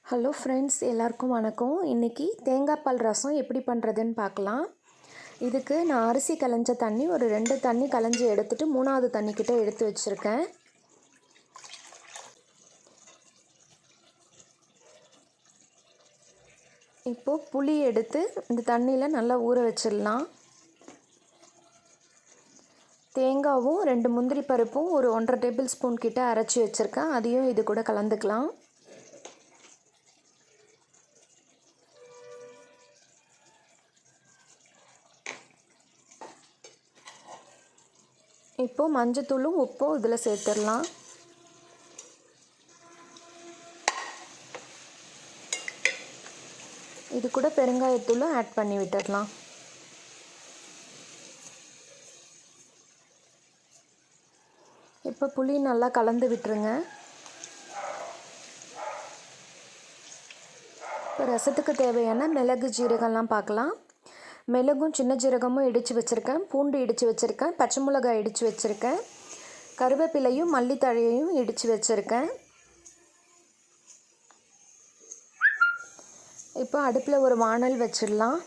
Hello friends, எல்லாருக்கும் வணக்கம். இன்றைக்கி தேங்காய் பால் ரசம் எப்படி பண்ணுறதுன்னு பார்க்கலாம். இதுக்கு நான் அரிசி களைஞ்ச தண்ணி ஒரு 2 தண்ணி களைஞ்சி எடுத்துகிட்டு 3வது தண்ணிக்கிட்ட எடுத்து வச்சுருக்கேன். இப்போது புளி எடுத்து இந்த தண்ணியில் நல்லா ஊற வச்சிடலாம். தேங்காவும் 2 முந்திரி பருப்பும் ஒரு 1½ டேபிள் ஸ்பூன் கிட்ட அரைச்சி வச்சுருக்கேன். அதையும் இது கூட கலந்துக்கலாம். இப்போது மஞ்சத்தூளும் உப்பும் இதில் சேர்த்துடலாம். இது கூட பெருங்காயத்தூளும் ஆட் பண்ணி விட்டுடலாம். இப்போ புளி நல்லா கலந்து விட்டுருங்க. இப்போ ரசத்துக்கு தேவையான மிளகு ஜீரகம்லாம் பார்க்கலாம். மிளகும் சின்ன ஜீரகமும் இடித்து வச்சுருக்கேன், பூண்டு இடித்து வச்சுருக்கேன், பச்சை மிளகாய் இடித்து வச்சுருக்கேன், கருவேப்பிலையும் மல்லித்தழையையும் இடித்து வச்சுருக்கேன். இப்போ அடுப்பில் ஒரு வாணல் வச்சிடலாம்.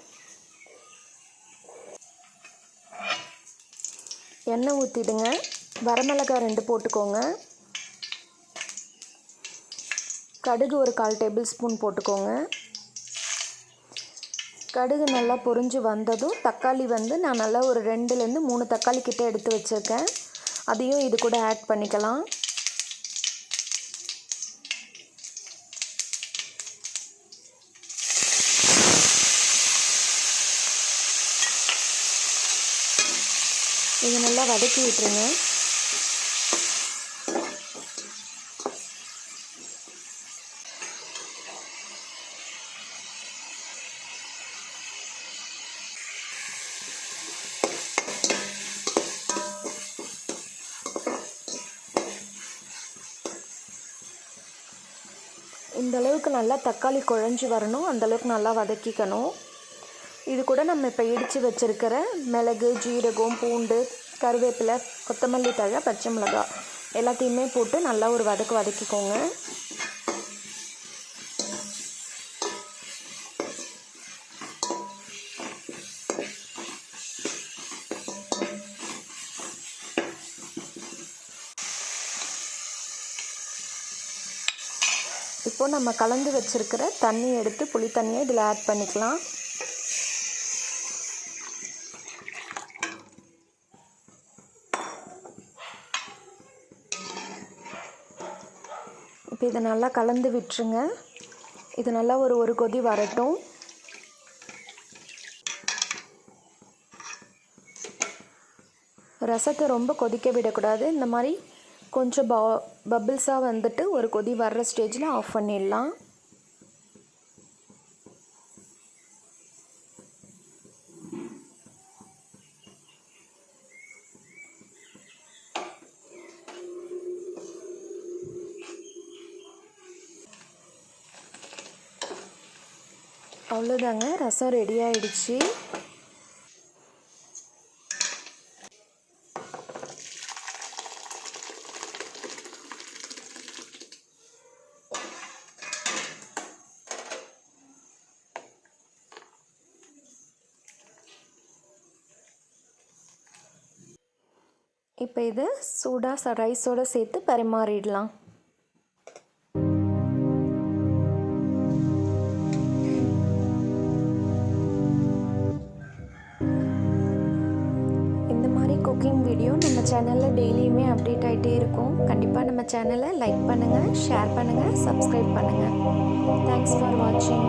எண்ணெய் ஊற்றிடுங்க. வரமிளகாய் 2 போட்டுக்கோங்க. கடுகு ஒரு 1/4 டேபிள் ஸ்பூன் போட்டுக்கோங்க. கடுகு நல்லா பொரிஞ்சு வந்ததும் தக்காளி நான் நல்லா ஒரு 2லேருந்து 3 தக்காளி கிட்ட எடுத்து வச்சுருக்கேன். அதையும் இது கூட ஆட் பண்ணிக்கலாம். இதை நல்லா வதக்கி விட்டுருங்க. இந்தளவுக்கு நல்லா தக்காளி குழஞ்சி வரணும், அந்தளவுக்கு நல்லா வதக்கிக்கணும். இது கூட நம்ம இப்போ இடித்து வச்சுருக்கிற மிளகு, ஜீரகம், பூண்டு, கருவேப்பிலை, கொத்தமல்லி தழை, பச்சை மிளகாய் எல்லாத்தையுமே போட்டு நல்லா ஒரு வதக்கிக்கோங்க. இப்போது நம்ம கலந்து வச்சுருக்கிற தண்ணி எடுத்து புளி தண்ணியை இதில் ஆட் பண்ணிக்கலாம். இப்போ இதை நல்லா கலந்து விட்டுருங்க. இது நல்லா ஒரு கொதி வரட்டும். ரசத்தை ரொம்ப கொதிக்க விடக்கூடாது. இந்த மாதிரி கொஞ்சம் பபிள்ஸாக வந்துட்டு ஒரு கொதி வர்ற ஸ்டேஜில் ஆஃப் பண்ணிடலாம். அவ்வளோதாங்க, ரசம் ரெடி ஆகிடுச்சு. இப்போ இது சூடாக ரைஸோடு சேர்த்து பரிமாறிடலாம். இந்த மாதிரி குக்கிங் வீடியோ நம்ம சேனலில் டெய்லியுமே அப்டேட் ஆகிட்டே இருக்கும். கண்டிப்பாக நம்ம சேனலை லைக் பண்ணுங்கள், ஷேர் பண்ணுங்கள், சப்ஸ்கிரைப் பண்ணுங்கள். தேங்க்ஸ் ஃபார் வாட்சிங்.